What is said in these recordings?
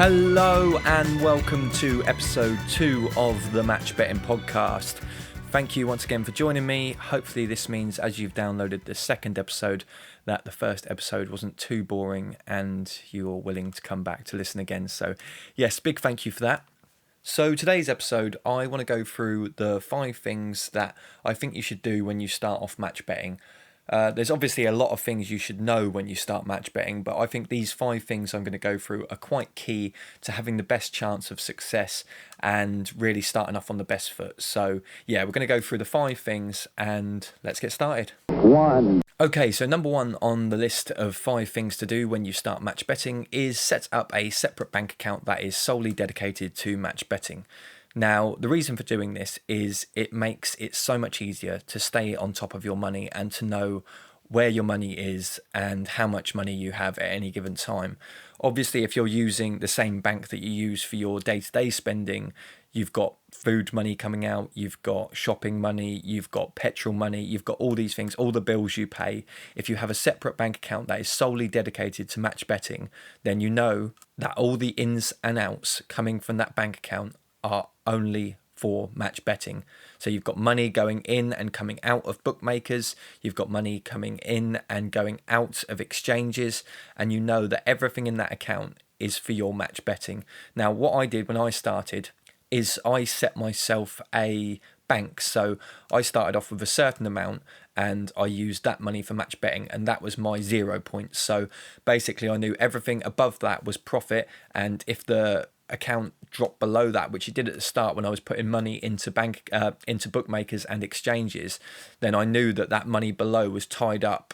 Hello and welcome to episode 2 of the Match Betting Podcast. Thank you once again for joining me. Hopefully this means as you've downloaded the second episode that the first episode wasn't too boring and you're willing to come back to listen again. So yes, big thank you for that. So today's episode, I want to go through the 5 things that I think you should do when you start off match betting. There's obviously a lot of things you should know when you start match betting, but I think these 5 things I'm going to go through are quite key to having the best chance of success and really starting off on the best foot. So yeah, we're going to go through the 5 things and let's get started. Okay, so number 1 on the list of 5 things to do when you start match betting is set up a separate bank account that is solely dedicated to match betting. Now, the reason for doing this is it makes it so much easier to stay on top of your money and to know where your money is and how much money you have at any given time. Obviously, if you're using the same bank that you use for your day-to-day spending, you've got food money coming out, you've got shopping money, you've got petrol money, you've got all these things, all the bills you pay. If you have a separate bank account that is solely dedicated to match betting, then you know that all the ins and outs coming from that bank account are only for match betting. So you've got money going in and coming out of bookmakers, you've got money coming in and going out of exchanges, and you know that everything in that account is for your match betting. Now, what I did when I started is I set myself a bank. So I started off with a certain amount and I used that money for match betting, and that was my 0 points. So basically I knew everything above that was profit, and if the account dropped below that, which it did at the start when I was putting money into bookmakers and exchanges, then I knew that money below was tied up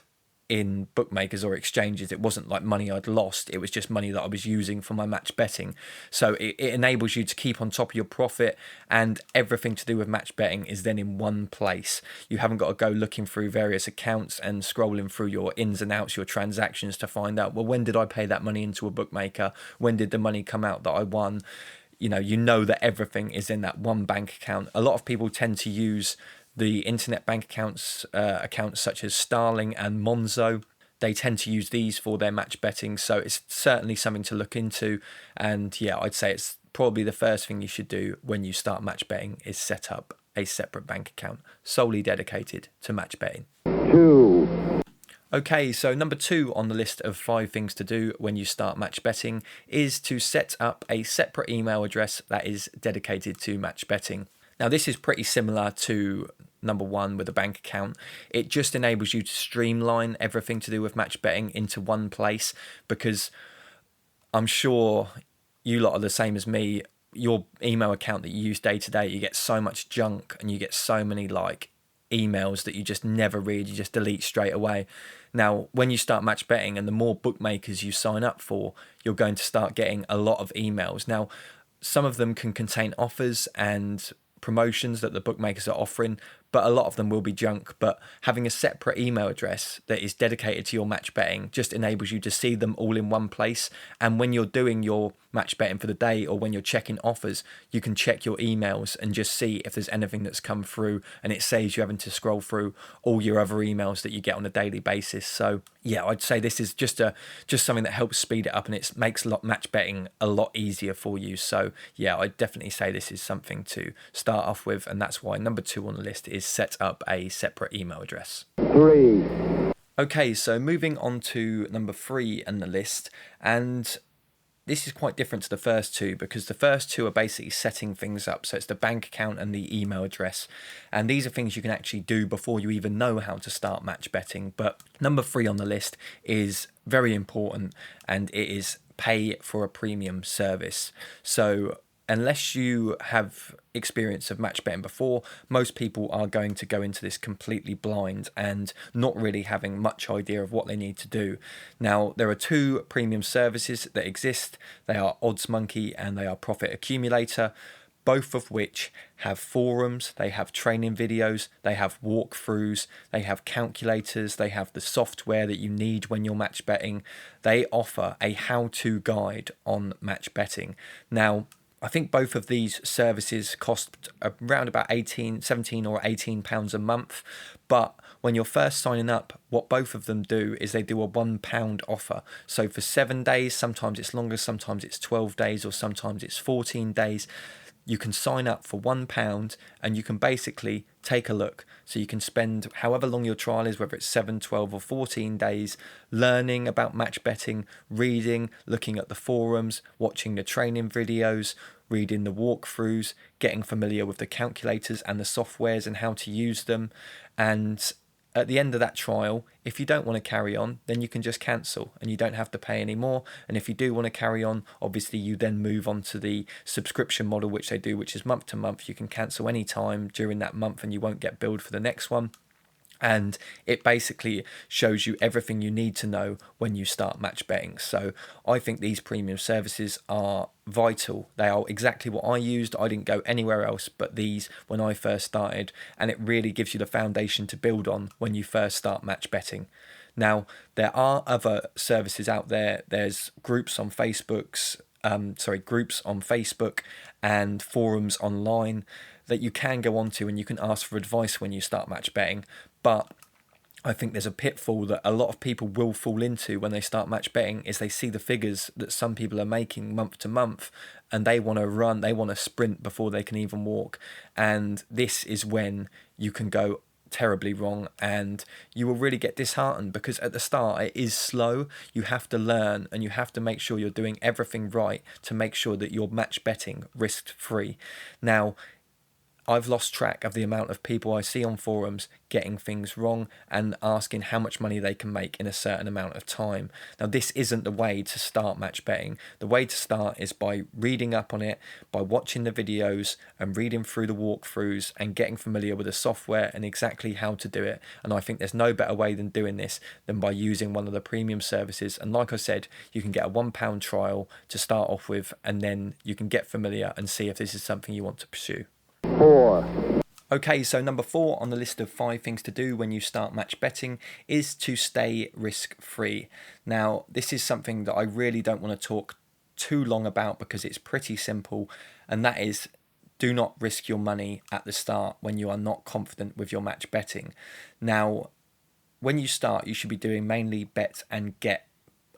in bookmakers or exchanges. It wasn't like money I'd lost, it was just money that I was using for my match betting. So it enables you to keep on top of your profit, and everything to do with match betting is then in one place. You haven't got to go looking through various accounts and scrolling through your ins and outs, your transactions, to find out, well, when did I pay that money into a bookmaker? When did the money come out that I won? You know that everything is in that one bank account. A lot of people tend to use the internet bank accounts such as Starling and Monzo. They tend to use these for their match betting, so it's certainly something to look into. And yeah, I'd say it's probably the first thing you should do when you start match betting is set up a separate bank account solely dedicated to match betting. 2. Okay, so number 2 on the list of 5 things to do when you start match betting is to set up a separate email address that is dedicated to match betting. Now, this is pretty similar to number 1 with a bank account. It just enables you to streamline everything to do with match betting into one place, because I'm sure you lot are the same as me. Your email account that you use day to day, you get so much junk and you get so many emails that you just never read, you just delete straight away. Now, when you start match betting and the more bookmakers you sign up for, you're going to start getting a lot of emails. Now, some of them can contain offers and promotions that the bookmakers are offering, but a lot of them will be junk. But having a separate email address that is dedicated to your match betting just enables you to see them all in one place. And when you're doing your match betting for the day, or when you're checking offers, you can check your emails and just see if there's anything that's come through, and it saves you having to scroll through all your other emails that you get on a daily basis. So yeah, I'd say this is just something that helps speed it up, and it makes match betting a lot easier for you. So yeah, I'd definitely say this is something to start off with, and that's why number 2 on the list is set up a separate email address. 3. Okay, so moving on to number 3 on the list, and this is quite different to the first 2, because the first 2 are basically setting things up. So it's the bank account and the email address, and these are things you can actually do before you even know how to start match betting. But number 3 on the list is very important, and it is pay for a premium service. So unless you have experience of match betting before, most people are going to go into this completely blind and not really having much idea of what they need to do. Now, there are 2 premium services that exist. They are Odds Monkey and they are Profit Accumulator, both of which have forums, they have training videos, they have walkthroughs, they have calculators, they have the software that you need when you're match betting. They offer a how-to guide on match betting. Now, I think both of these services cost around about 17 or £18 a month. But when you're first signing up, what both of them do is they do a £1 offer. So for 7 days, sometimes it's longer, sometimes it's 12 days, or sometimes it's 14 days. You can sign up for £1 and you can basically take a look. So you can spend however long your trial is, whether it's 7, 12 or 14 days, learning about match betting, reading, looking at the forums, watching the training videos, reading the walkthroughs, getting familiar with the calculators and the softwares and how to use them. And at the end of that trial, if you don't want to carry on, then you can just cancel and you don't have to pay any more. And if you do want to carry on, obviously you then move on to the subscription model, which they do, which is month to month. You can cancel any time during that month and you won't get billed for the next one. And it basically shows you everything you need to know when you start match betting. So I think these premium services are vital. They are exactly what I used. I didn't go anywhere else but these when I first started, and it really gives you the foundation to build on when you first start match betting. Now, there are other services out there. There's groups on groups on Facebook and forums online that you can go onto and you can ask for advice when you start match betting. But I think there's a pitfall that a lot of people will fall into when they start match betting is they see the figures that some people are making month to month and they want to sprint before they can even walk. And this is when you can go terribly wrong and you will really get disheartened, because at the start it is slow. You have to learn and you have to make sure you're doing everything right to make sure that you're match betting risk free. Now, I've lost track of the amount of people I see on forums getting things wrong and asking how much money they can make in a certain amount of time. Now, this isn't the way to start match betting. The way to start is by reading up on it, by watching the videos and reading through the walkthroughs and getting familiar with the software and exactly how to do it. And I think there's no better way than doing this than by using one of the premium services. And like I said, you can get a £1 trial to start off with, and then you can get familiar and see if this is something you want to pursue. 4. Okay, so number 4 on the list of 5 things to do when you start match betting is to stay risk-free. Now, this is something that I really don't want to talk too long about because it's pretty simple, and that is, do not risk your money at the start when you are not confident with your match betting. Now, when you start, you should be doing mainly bet and get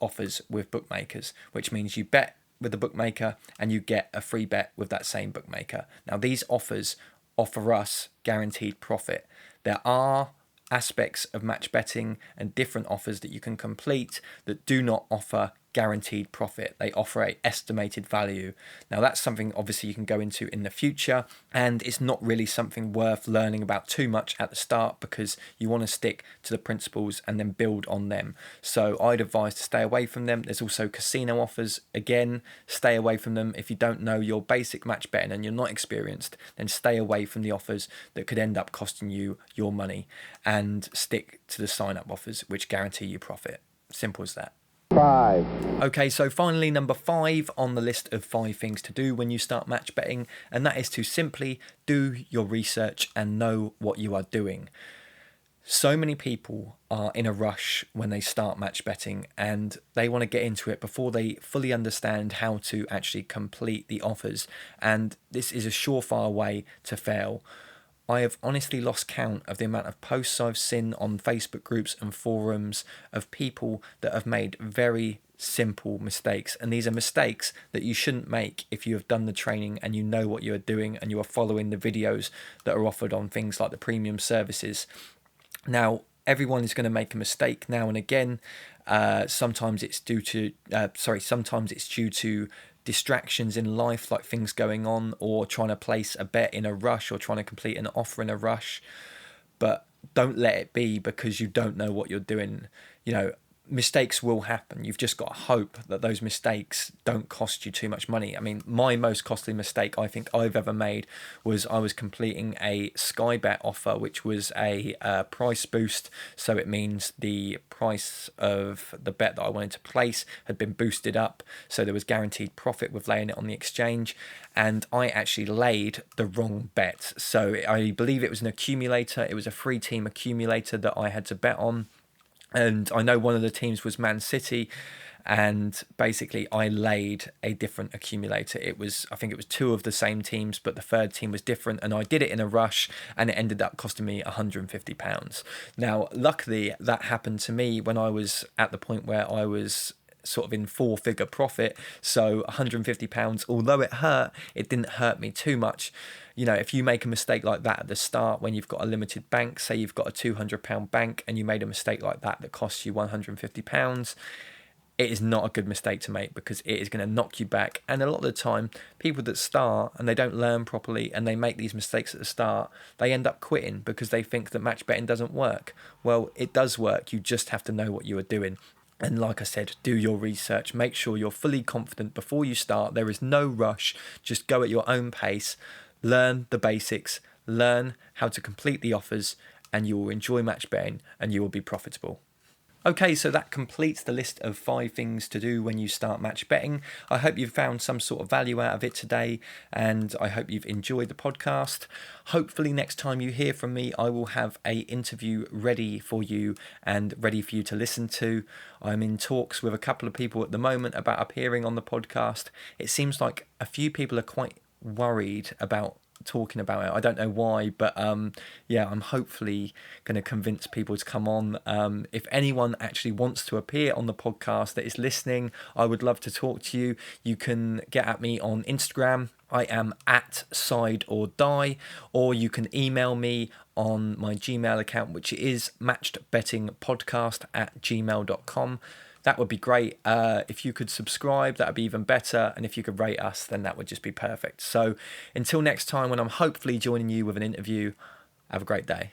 offers with bookmakers, which means you bet with the bookmaker and you get a free bet with that same bookmaker. Now, these offers offer us guaranteed profit. There are aspects of match betting and different offers that you can complete that do not offer guaranteed profit. They offer a estimated value. Now, that's something obviously you can go into in the future, and it's not really something worth learning about too much at the start because you want to stick to the principles and then build on them. So I'd advise to stay away from them. There's also casino offers. Again, stay away from them. If you don't know your basic match betting and you're not experienced, then stay away from the offers that could end up costing you your money, and stick to the sign-up offers which guarantee you profit. Simple as that. 5. Okay, so finally, number 5 on the list of 5 things to do when you start match betting, and that is to simply do your research and know what you are doing. So many people are in a rush when they start match betting and they want to get into it before they fully understand how to actually complete the offers, and this is a surefire way to fail. I have honestly lost count of the amount of posts I've seen on Facebook groups and forums of people that have made very simple mistakes. And these are mistakes that you shouldn't make if you have done the training and you know what you are doing and you are following the videos that are offered on things like the premium services. Now, everyone is going to make a mistake now and again. Sometimes it's due to distractions in life, like things going on or trying to place a bet in a rush or trying to complete an offer in a rush. But don't let it be because you don't know what you're doing. You know, mistakes will happen. You've just got to hope that those mistakes don't cost you too much money. I mean, my most costly mistake I think I've ever made was I was completing a Sky Bet offer, which was a price boost. So it means the price of the bet that I wanted to place had been boosted up. So there was guaranteed profit with laying it on the exchange. And I actually laid the wrong bet. So I believe it was an accumulator. It was a 3-team accumulator that I had to bet on. And I know one of the teams was Man City, and basically I laid a different accumulator. I think it was two of the same teams, but the third team was different, and I did it in a rush, and it ended up costing me £150. Now, luckily, that happened to me when I was at the point where I was sort of in 4-figure profit. So £150, although it hurt, it didn't hurt me too much. If you make a mistake like that at the start when you've got a limited bank, say you've got a £200 bank and you made a mistake like that costs you £150, it is not a good mistake to make, because it is going to knock you back. And a lot of the time, people that start and they don't learn properly and they make these mistakes at the start, they end up quitting because they think that match betting doesn't work. Well, it does work. You just have to know what you are doing. And like I said, do your research. Make sure you're fully confident before you start. There is no rush. Just go at your own pace. Learn the basics. Learn how to complete the offers, and you will enjoy match betting and you will be profitable. Okay, so that completes the list of 5 things to do when you start match betting. I hope you've found some sort of value out of it today, and I hope you've enjoyed the podcast. Hopefully next time you hear from me, I will have an interview ready for you and ready for you to listen to. I'm in talks with a couple of people at the moment about appearing on the podcast. It seems like a few people are quite worried about talking about it. I don't know why, but I'm hopefully going to convince people to come on. If anyone actually wants to appear on the podcast that is listening, I would love to talk to you. You can get at me on Instagram. I am at Side or Die, or you can email me on my Gmail account, which is matchedbettingpodcast@gmail.com. That would be great. If you could subscribe, that would be even better. And if you could rate us, then that would just be perfect. So until next time, when I'm hopefully joining you with an interview, have a great day.